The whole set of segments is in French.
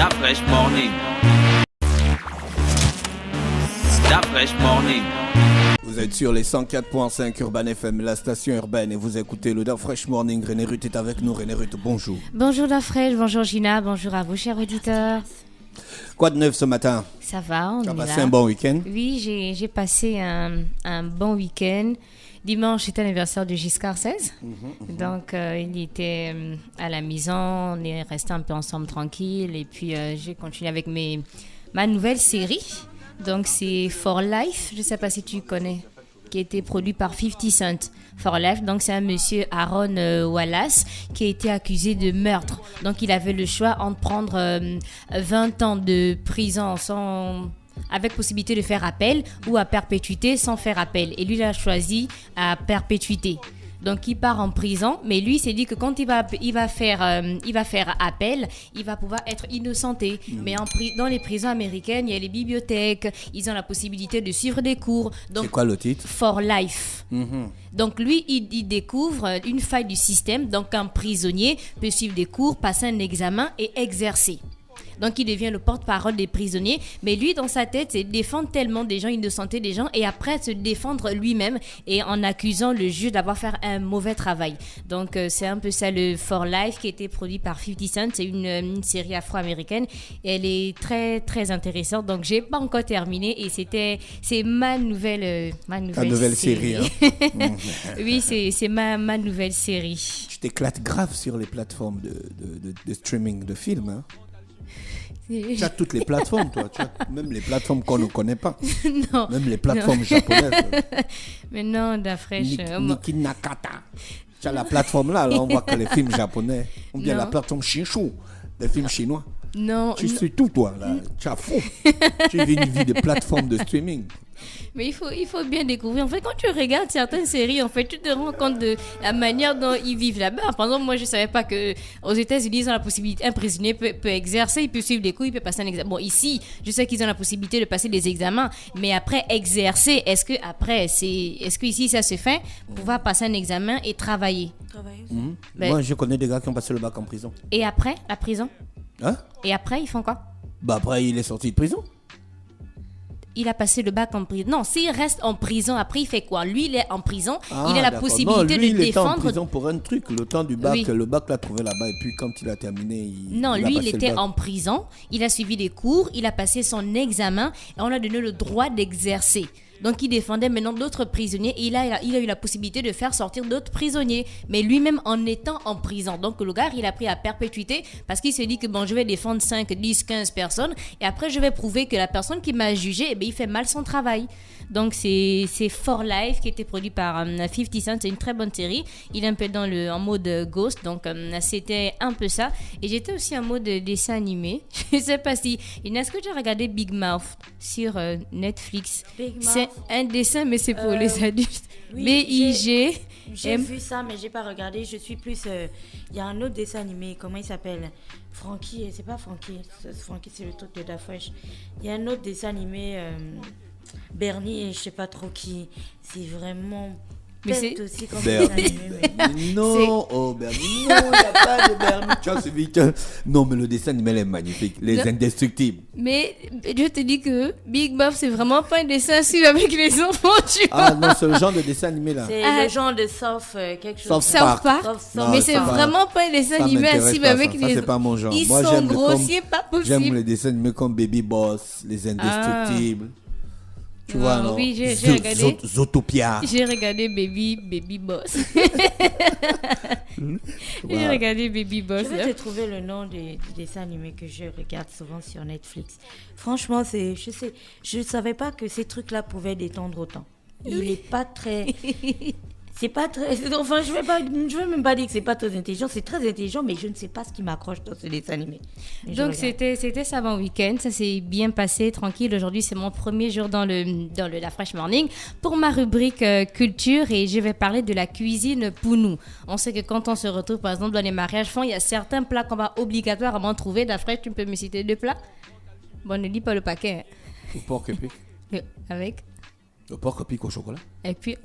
Da Fresh Morning. Da Fresh Morning. Vous êtes sur les 104.5 Urban FM, la station urbaine, et vous écoutez le Da Fresh Morning. René Ruth est avec nous. René Ruth, bonjour. Bonjour Da Fresh, bonjour Gina, bonjour à vous chers auditeurs. Quoi de neuf ce matin? Ça va, on est là. Tu as passé un bon week-end? Oui, j'ai passé un bon week-end. Dimanche, c'était l'anniversaire de Giscard XVI. Donc, il était à la maison, on est resté un peu ensemble tranquille. Et puis, j'ai continué avec ma nouvelle série. Donc, c'est For Life, je ne sais pas si tu connais, qui a été produit par 50 Cent. For Life, donc c'est un monsieur Aaron Wallace qui a été accusé de meurtre. Donc, il avait le choix entre prendre 20 ans de prison avec possibilité de faire appel ou à perpétuité sans faire appel. Et lui, il a choisi à perpétuité. Donc, il part en prison, mais lui, il s'est dit que quand il va faire appel, il va pouvoir être innocenté. Mais dans les prisons américaines, il y a les bibliothèques, ils ont la possibilité de suivre des cours. Donc, c'est quoi le titre? For Life. Donc, lui, il découvre une faille du système. Donc, un prisonnier peut suivre des cours, passer un examen et exercer. Donc, il devient le porte-parole des prisonniers. Mais lui, dans sa tête, c'est défendre tellement des gens, innocenter des gens et après se défendre lui-même et en accusant le juge d'avoir fait un mauvais travail. Donc, c'est un peu ça le For Life qui a été produit par 50 Cent. C'est une série afro-américaine. Et elle est très, très intéressante. Donc, j'ai pas encore terminé et c'est ma nouvelle série. Hein? Oui, c'est ma nouvelle série. Tu t'éclates grave sur les plateformes de streaming de films, hein? Tu as toutes les plateformes, toi. Tu as même les plateformes qu'on ne connaît pas. Non. Même les plateformes japonaises. Mais non, Da Fresh. Niki Nakata. Tu as la plateforme là, on voit que les films japonais. On dit la plateforme Shinshu, les films chinois. Non. Tu suis tout, toi. Là. Tu as faux. Tu vis une vie de plateforme de streaming. Mais il faut bien découvrir. En fait, quand tu regardes certaines séries, en fait, tu te rends compte de la manière dont ils vivent là-bas. Par exemple, moi, je ne savais pas qu'aux États-Unis, ils ont la possibilité, un prisonnier peut exercer, il peut suivre des cours, il peut passer un examen. Bon, ici, je sais qu'ils ont la possibilité de passer des examens, mais après, exercer, est-ce que ici, ça se fait pour pouvoir passer un examen et travailler? Moi, je connais des gars qui ont passé le bac en prison. Et après, la prison? Hein? Et après, ils font quoi? Bah après, il est sorti de prison. Il a passé le bac en prison. Non, s'il reste en prison, après, il fait quoi? Lui, il est en prison. Il a la possibilité de il était en défendre. prison pour un truc, le temps du bac. Oui. Le bac l'a trouvé là-bas et puis quand il a terminé, il était en prison. Il a suivi des cours. Il a passé son examen et on lui a donné le droit d'exercer. Donc, il défendait maintenant d'autres prisonniers et il a eu la possibilité de faire sortir d'autres prisonniers. Mais lui-même en étant en prison. Donc, le gars, il a pris à perpétuité parce qu'il s'est dit que bon, je vais défendre 5, 10, 15 personnes et après, je vais prouver que la personne qui m'a jugé, il fait mal son travail. Donc, c'est For Life qui a été produit par 50 Cent. C'est une très bonne série. Il est un peu en mode Ghost. Donc, c'était un peu ça. Et j'étais aussi en mode dessin animé. Je ne sais pas si... Est-ce que tu as regardé Big Mouth sur Netflix? C'est un dessin, mais c'est pour les adultes. Oui, B-I-G. J'ai vu ça, mais j'ai pas regardé. Je suis plus... Il y a un autre dessin animé. Comment il s'appelle? Frankie. C'est pas Frankie. Frankie, c'est le truc de Da Fresh. Il y a un autre dessin animé... Bernie et je sais pas trop qui. C'est vraiment... Mais c'est aussi comme dessin animé. Non, Bernie. Non, il n'y a pas de Bernie. Tu vois, c'est vite. Non, mais le dessin animé est magnifique. Les Indestructibles. Mais je te dis que Big Mouth, c'est vraiment pas un dessin à suivre avec les enfants, tu vois. Ah non, c'est le genre de dessin animé là. C'est le genre de quelque chose. South Park. Non, mais c'est vraiment pas un dessin animé à suivre avec les enfants. C'est pas mon genre. Ils Moi, sont grossiers, pas possible. J'aime les dessins animés comme Baby Boss, les Indestructibles. Tu vois, non? Oui, j'ai regardé. Zootopia. J'ai regardé Baby Boss. J'ai regardé Baby Boss. Je vais te trouver le nom du dessin animé que je regarde souvent sur Netflix. Franchement, je ne savais pas que ces trucs-là pouvaient détendre autant. Il n'est pas très... C'est pas très... Enfin, je vais même pas dire que c'est pas très intelligent. C'est très intelligent, mais je ne sais pas ce qui m'accroche dans ce dessin animé. Donc, c'était ça bon week-end. Ça s'est bien passé, tranquille. Aujourd'hui, c'est mon premier jour dans le La Fresh Morning pour ma rubrique culture et je vais parler de la cuisine pour nous. On sait que quand on se retrouve, par exemple, dans les mariages, il y a certains plats qu'on va obligatoirement trouver. La Fresh, tu peux me citer 2 plats? Bon, ne dis pas le paquet. Le porc épic. Avec? Le porc épic au chocolat. Et puis...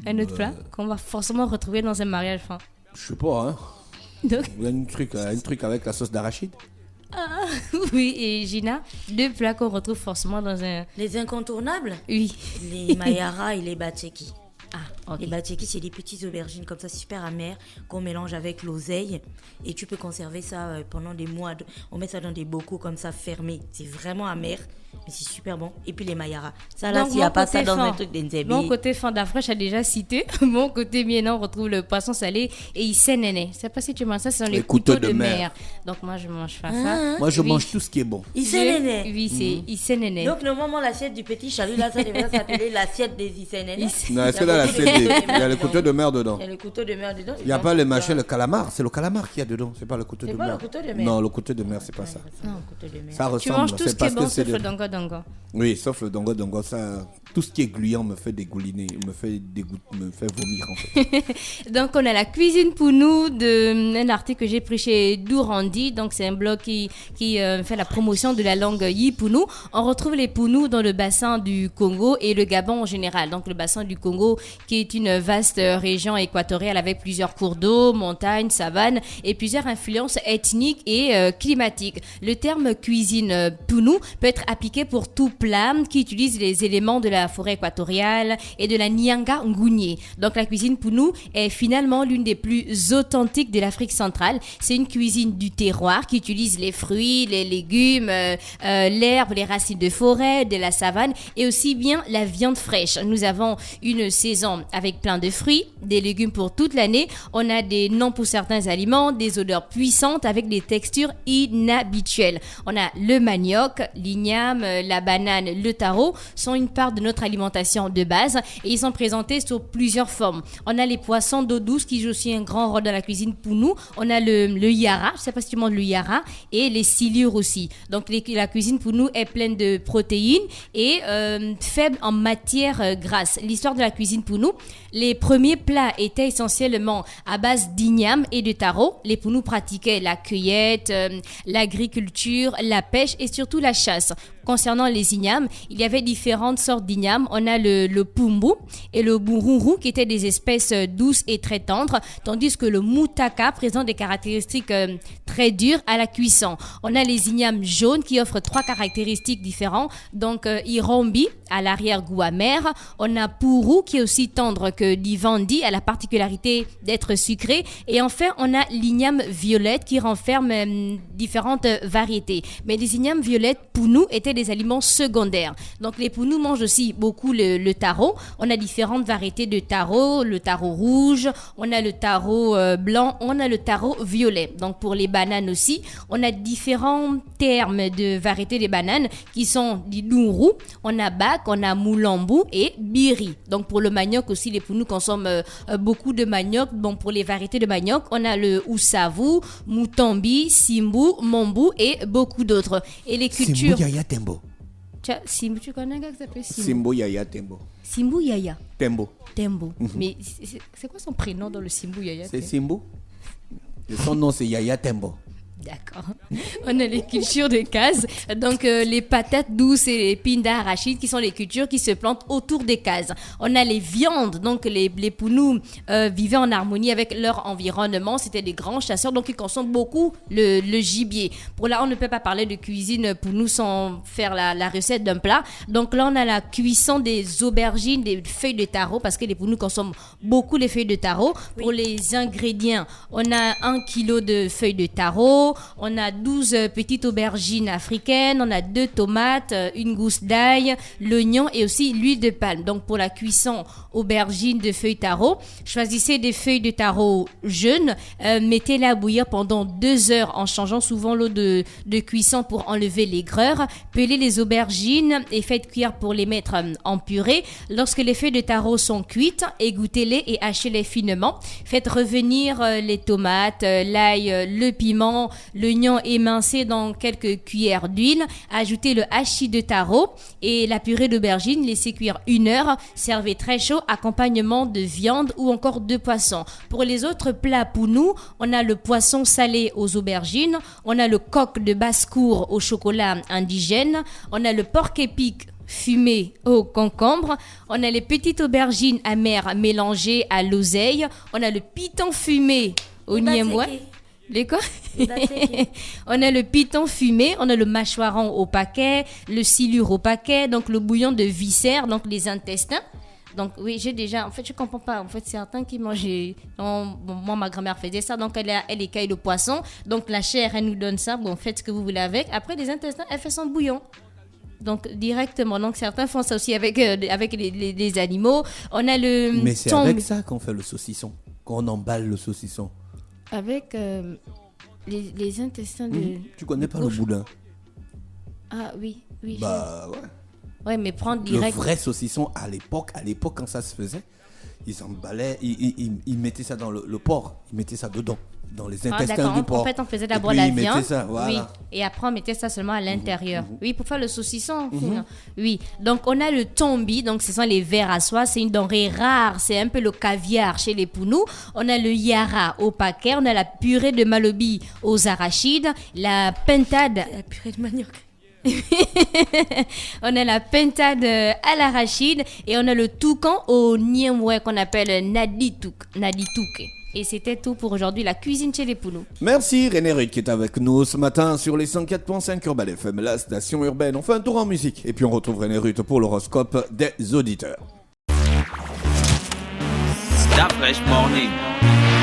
un autre plat qu'on va forcément retrouver dans un mariage fin. Je sais pas, hein. Donc... Il y a un truc avec la sauce d'arachide. Oui, et Gina, 2 plats qu'on retrouve forcément dans un... Les incontournables? Oui. Les mayara et les batcheki. Ah, ok. Les batcheki, c'est des petites aubergines comme ça, super amères, qu'on mélange avec l'oseille. Et tu peux conserver ça pendant des mois. On met ça dans des bocaux comme ça, fermés. C'est vraiment amer, mais c'est super bon. Et puis les mayara. Ça là, s'il n'y a pas ça dans un truc d'Nzébi. Mon côté fan d'Afrique, j'ai déjà cité. Mon côté miennan, on retrouve le poisson salé et isénéné. Je ne sais pas si tu manges ça, ce sont les couteaux de mer. Donc moi, je mange pas ça. Moi, je mange tout ce qui est bon. Isénéné. Oui, c'est isénéné. Donc normalement, l'assiette du petit chalut, là, ça devrait s'appeler l'assiette des isénénés. Non, est-ce que dans l'assiette, il y a le couteau de mer dedans? Il y a le couteau de mer dedans. Il n'y a pas le machin, le calamar. C'est le calamar qu'il y a dedans. C'est pas le couteau de C'est pas mer. le couteau de mer. Non, le couteau de mer, c'est pas ça. Non, couteau de mer. Ça ressemble. Tu manges tout ce c'est qui est parce bon, que c'est sauf le de- dongo dongo. Oui, sauf le dongo dongo. Ça, tout ce qui est gluant me fait dégouliner, me fait vomir en fait. Donc, on a la cuisine pour nous d'un article que j'ai pris chez Dourandi. Donc, c'est un blog qui fait la promotion de la langue Yipounou. On retrouve les Pounous dans le bassin du Congo et le Gabon en général. Donc, le bassin du Congo qui est une vaste région équatoriale avec plusieurs cours d'eau, montagnes, savanes et plusieurs influences ethniques et climatiques. Le terme cuisine Pounou peut être appliqué pour tout plat qui utilise les éléments de la forêt équatoriale et de la Nyanga Ngougne. Donc la cuisine Pounou est finalement l'une des plus authentiques de l'Afrique centrale. C'est une cuisine du terroir qui utilise les fruits, les légumes, l'herbe, les racines de forêt, de la savane et aussi bien la viande fraîche. Nous avons une saison avec plein de fruits, des légumes pour toute l'année. On a des noms pour certains aliments, des odeurs puissantes avec des textures inhabituelles. On a le manioc, l'igname, la banane, le taro sont une part de notre alimentation de base et ils sont présentés sous plusieurs formes. On a les poissons d'eau douce qui jouent aussi un grand rôle dans la cuisine pour nous. On a le yara, je ne sais pas si tu manges le yara, et les silures aussi. Donc la cuisine pour nous est pleine de protéines et faible en matière grasse. L'histoire de la cuisine pour nous, les premiers plats étaient essentiellement à base d'igname et de taro. Les Pounous pratiquaient la cueillette, l'agriculture, la pêche et surtout la chasse. Concernant les ignames, il y avait différentes sortes d'ignames. On a le pumbu et le bururu qui étaient des espèces douces et très tendres, tandis que le mutaka présente des caractéristiques très dures à la cuisson. On a les ignames jaunes qui offrent 3 caractéristiques différentes. Donc irombi à l'arrière-goût amer. On a puru qui est aussi tendre que l'ivandi, a la particularité d'être sucré. Et enfin, on a l'igname violette qui renferme différentes variétés. Mais les ignames violettes pour nous étaient des aliments secondaires. Donc les Pounous mangent aussi beaucoup le taro. On a différentes variétés de taro, le taro rouge, on a le taro blanc, on a le taro violet. Donc pour les bananes aussi, on a différents termes de variétés de bananes qui sont du Nourou, on a Bac, on a Moulambu et Biri. Donc pour le manioc aussi, les Pounous consomment beaucoup de manioc. Bon, pour les variétés de manioc, on a le Oussavu, Moutambi, Simbu, Mombu et beaucoup d'autres. Et les cultures... Simbu Yaya Tembo. Simbu, tu connais un gars qui s'appelle Simbu? Simbu Yaya Tembo. Simbu Yaya Tembo. Tembo. Mais c'est quoi son prénom dans le Simbu Yaya? C'est Simbu. Et son nom, c'est Yaya Tembo. D'accord. On a les cultures de cases, donc les patates douces et les pinda arachides qui sont les cultures qui se plantent autour des cases. On a les viandes, donc les Pounous vivaient en harmonie avec leur environnement. C'était des grands chasseurs, donc ils consomment beaucoup le gibier. Pour là, on ne peut pas parler de cuisine Pounou sans faire la recette d'un plat. Donc là, on a la cuisson des aubergines, des feuilles de taro, parce que les Pounous consomment beaucoup les feuilles de taro. Oui. Pour les ingrédients, on a 1 kilo de feuilles de taro. On a 12 petites aubergines africaines, on a 2 tomates, une gousse d'ail, l'oignon et aussi l'huile de palme. Donc pour la cuisson aubergine de feuilles taro, choisissez des feuilles de taro jeunes, mettez-les à bouillir pendant 2 heures en changeant souvent l'eau de cuisson pour enlever l'aigreur. Pelez les aubergines et faites cuire pour les mettre en purée. Lorsque les feuilles de taro sont cuites, égouttez-les et hachez-les finement. Faites revenir les tomates, l'ail, le piment, l'oignon émincé dans quelques cuillères d'huile, ajoutez le hachis de taro et la purée d'aubergine, laissez cuire 1 heure, servez très chaud, accompagnement de viande ou encore de poisson. Pour les autres plats Pounous, on a le poisson salé aux aubergines, on a le coq de basse-cour au chocolat indigène, on a le porc épic fumé au concombre, on a les petites aubergines amères mélangées à l'oseille, on a le piton fumé au niemoué. Les quoi? La tête. On a le piton fumé, on a le mâchoiron au paquet, le silure au paquet, donc le bouillon de viscères, donc les intestins. Donc oui, j'ai déjà, en fait, je comprends pas. En fait, certains qui mangeaient, moi, ma grand-mère faisait ça, donc elle écaille le poisson, donc la chair, elle nous donne ça, bon, faites ce que vous voulez avec. Après, les intestins, elle fait son bouillon. Donc directement, donc certains font ça aussi avec les animaux. On a le Mais c'est avec ça qu'on fait le saucisson, qu'on emballe le saucisson. Avec les intestins de... Tu connais pas le boudin? Ah oui. Bah ouais. Ouais, mais prendre direct... Le vrai saucisson, à l'époque quand ça se faisait, ils emballaient, ils mettaient ça dans le porc, ils mettaient ça dedans, dans les intestins du porc. En fait, on faisait d'abord la viande. Ça, voilà. Oui. Et après, on mettait ça seulement à l'intérieur. Oui, pour faire le saucisson. Oui. Donc, on a le tombi. Donc, ce sont les vers à soie. C'est une denrée rare. C'est un peu le caviar chez les Pounous. On a le yara au paquet. On a la purée de malobi aux arachides. La pintade. La purée de manioc. On a la pintade à l'arachide et on a le toucan au niemoué qu'on appelle naditouk. Et c'était tout pour aujourd'hui, la cuisine chez les Pounous. Merci René Ruth qui est avec nous ce matin sur les 104.5 Urban FM, la station urbaine. On fait un tour en musique et puis on retrouve René Ruth pour l'horoscope des auditeurs. Stop Fresh Morning.